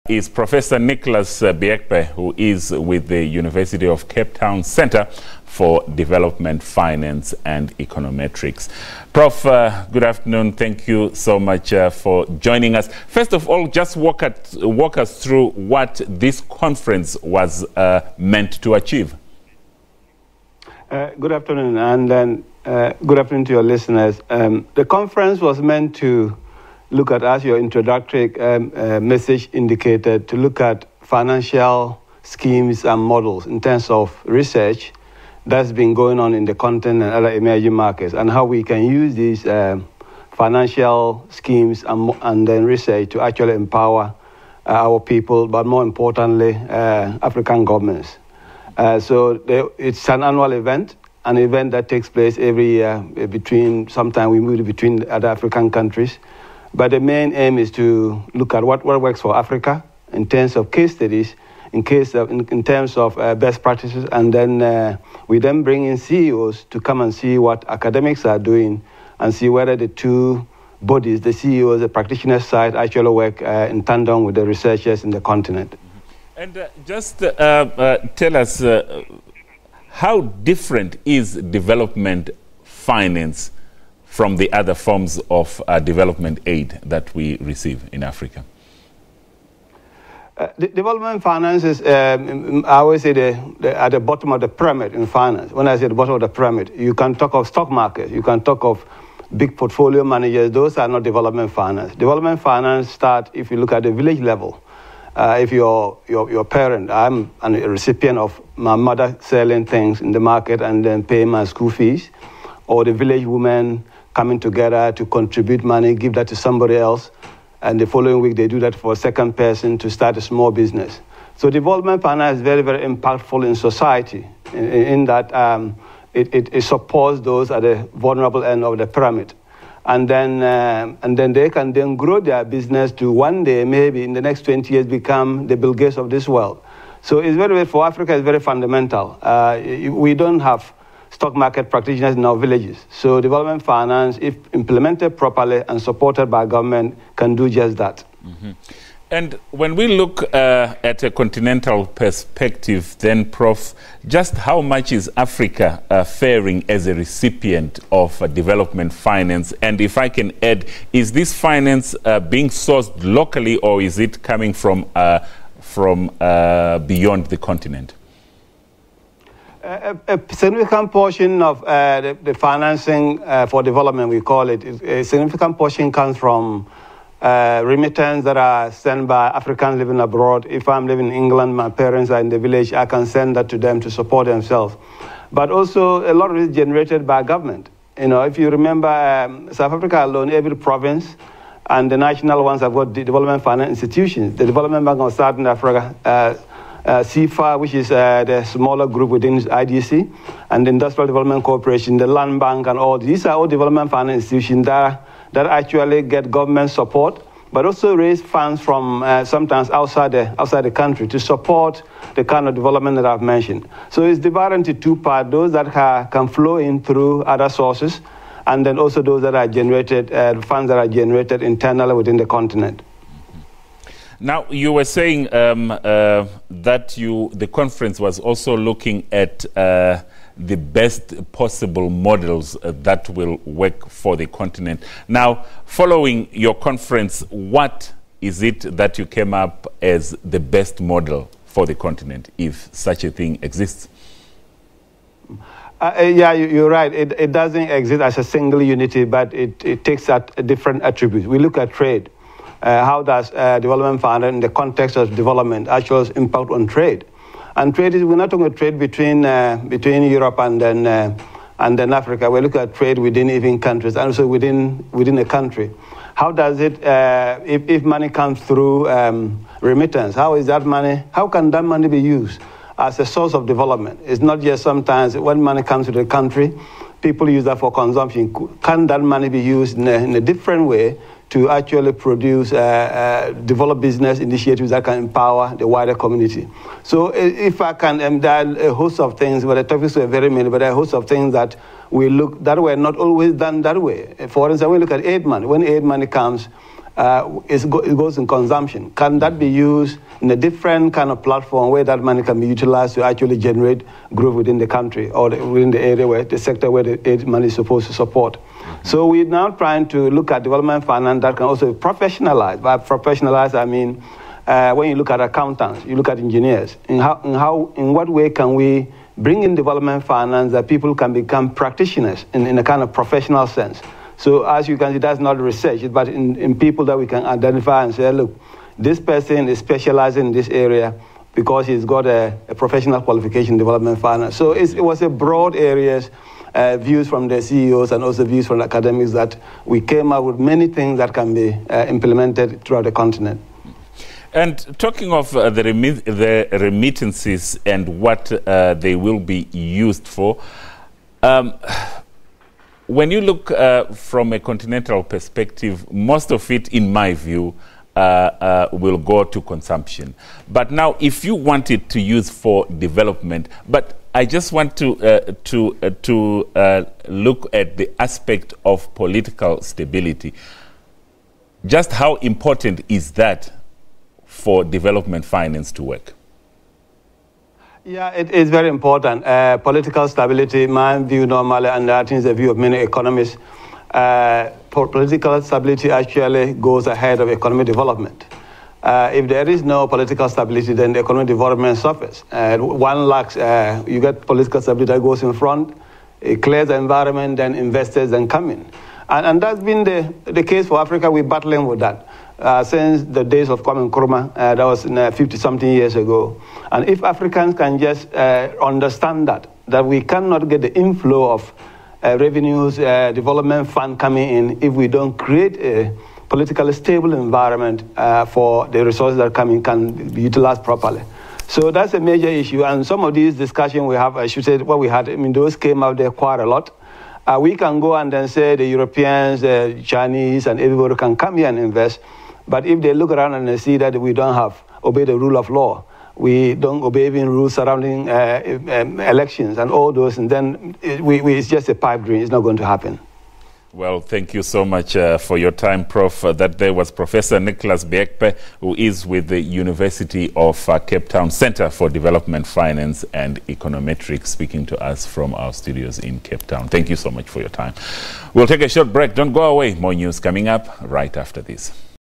Is Professor Nicholas Biekpe, who is with the University of Cape Town Center for Development Finance and Econometrics. Prof, good afternoon. Thank you so much for joining us. First of all, just walk us through what this conference was meant to achieve. Good afternoon, and then good afternoon to your listeners. The conference was meant to look at, as your introductory message indicated, to look at financial schemes and models in terms of research that's been going on in the continent and other emerging markets, and how we can use these financial schemes and then research to actually empower our people, but more importantly, African governments. It's an annual event, an event that takes place every year sometime we move between other African countries. But the main aim is to look at what works for Africa in terms of case studies, in terms of best practices, and then we then bring in CEOs to come and see what academics are doing and see whether the two bodies, the CEOs, the practitioner side, actually work in tandem with the researchers in the continent. And just tell us, how different is development finance from the other forms of development aid that we receive in Africa? Development finance is, I always say, at the bottom of the pyramid in finance. When I say the bottom of the pyramid, you can talk of stock markets, you can talk of big portfolio managers. Those are not development finance. Development finance starts if you look at the village level. If your parent, I'm a recipient of my mother selling things in the market and then paying my school fees, or the village woman coming together to contribute money, give that to somebody else, and the following week they do that for a second person to start a small business. So development finance is very, very impactful in society in that it supports those at the vulnerable end of the pyramid. And then they can then grow their business to one day, maybe in the next 20 years, become the Bill Gates of this world. So it's very, for Africa, it's very fundamental. We don't have stock market practitioners in our villages. So development finance, if implemented properly and supported by government, can do just that. Mm-hmm. And when we look at a continental perspective, then, Prof, just how much is Africa faring as a recipient of development finance? And if I can add, is this finance being sourced locally, or is it coming from beyond the continent? A significant portion of the financing for development, we call it, a significant portion comes from remittance that are sent by Africans living abroad. If I'm living in England, my parents are in the village, I can send that to them to support themselves. But also, a lot of it is generated by government. You know, if you remember, South Africa alone, every province and the national ones have got development finance institutions. The Development Bank of Southern Africa, CFA, which is the smaller group within IDC, and the Industrial Development Corporation, the Land Bank, and all these are all development finance institutions that actually get government support, but also raise funds from sometimes outside the country to support the kind of development that I've mentioned. So it's divided into two parts: those that can flow in through other sources, and then also those that are generated, funds that are generated internally within the continent. Now, you were saying that the conference was also looking at the best possible models that will work for the continent. Now, following your conference, what is it that you came up as the best model for the continent, if such a thing exists? Yeah, you're right. It doesn't exist as a single unity, but it takes different attributes. We look at trade. How does development finance in the context of development actually impact on trade? And trade is, we're not talking about trade between Europe and then Africa. We're looking at trade within even countries and also within a country. How does it, if money comes through remittance, how can that money be used as a source of development? It's not just sometimes when money comes to the country, people use that for consumption. Can that money be used in a different way to actually produce, develop business initiatives that can empower the wider community? So if I can, there are a host of things, but the topics were very many, but there are a host of things that we look that were not always done that way. For instance, we look at aid money. When aid money comes, it goes in consumption. Can that be used in a different kind of platform where that money can be utilized to actually generate growth within the country or within the area where the sector where the aid money is supposed to support? So we're now trying to look at development finance that can also be professionalized. By professionalized, I mean when you look at accountants, you look at engineers. In what way can we bring in development finance that people can become practitioners in a kind of professional sense? So as you can see, that's not research, but in people that we can identify and say, look, this person is specializing in this area because he's got a professional qualification in development finance. So it was a broad areas, views from the CEOs and also views from the academics that we came up with many things that can be implemented throughout the continent. And talking of the remittances and what they will be used for, when you look from a continental perspective, most of it, in my view, will go to consumption. But now, if you want it to use for development, but I just want to look at the aspect of political stability. Just how important is that for development finance to work? Yeah, it is very important. Political stability, my view normally, and I think it's the view of many economists, political stability actually goes ahead of economic development. If there is no political stability, then the economic development suffers. One lacks, you get political stability that goes in front, it clears the environment, then investors then come in. And that's been the case for Africa. We're battling with that. Since the days of Kwame Nkrumah, that was 50-something years ago. And if Africans can just understand that we cannot get the inflow of revenues, development fund coming in if we don't create a politically stable environment for the resources that come in can be utilized properly. So that's a major issue. And some of these discussions we have, I should say, what we had, I mean, those came out there quite a lot. We can go and then say the Europeans, the Chinese, and everybody can come here and invest. But if they look around and they see that we don't obey the rule of law, we don't obey even rules surrounding elections and all those, and then it's just a pipe dream. It's not going to happen. Well, thank you so much for your time, Prof. That there was Professor Nicholas Biekpe, who is with the University of Cape Town Center for Development Finance and Econometrics, speaking to us from our studios in Cape Town. Thank you so much for your time. We'll take a short break. Don't go away. More news coming up right after this.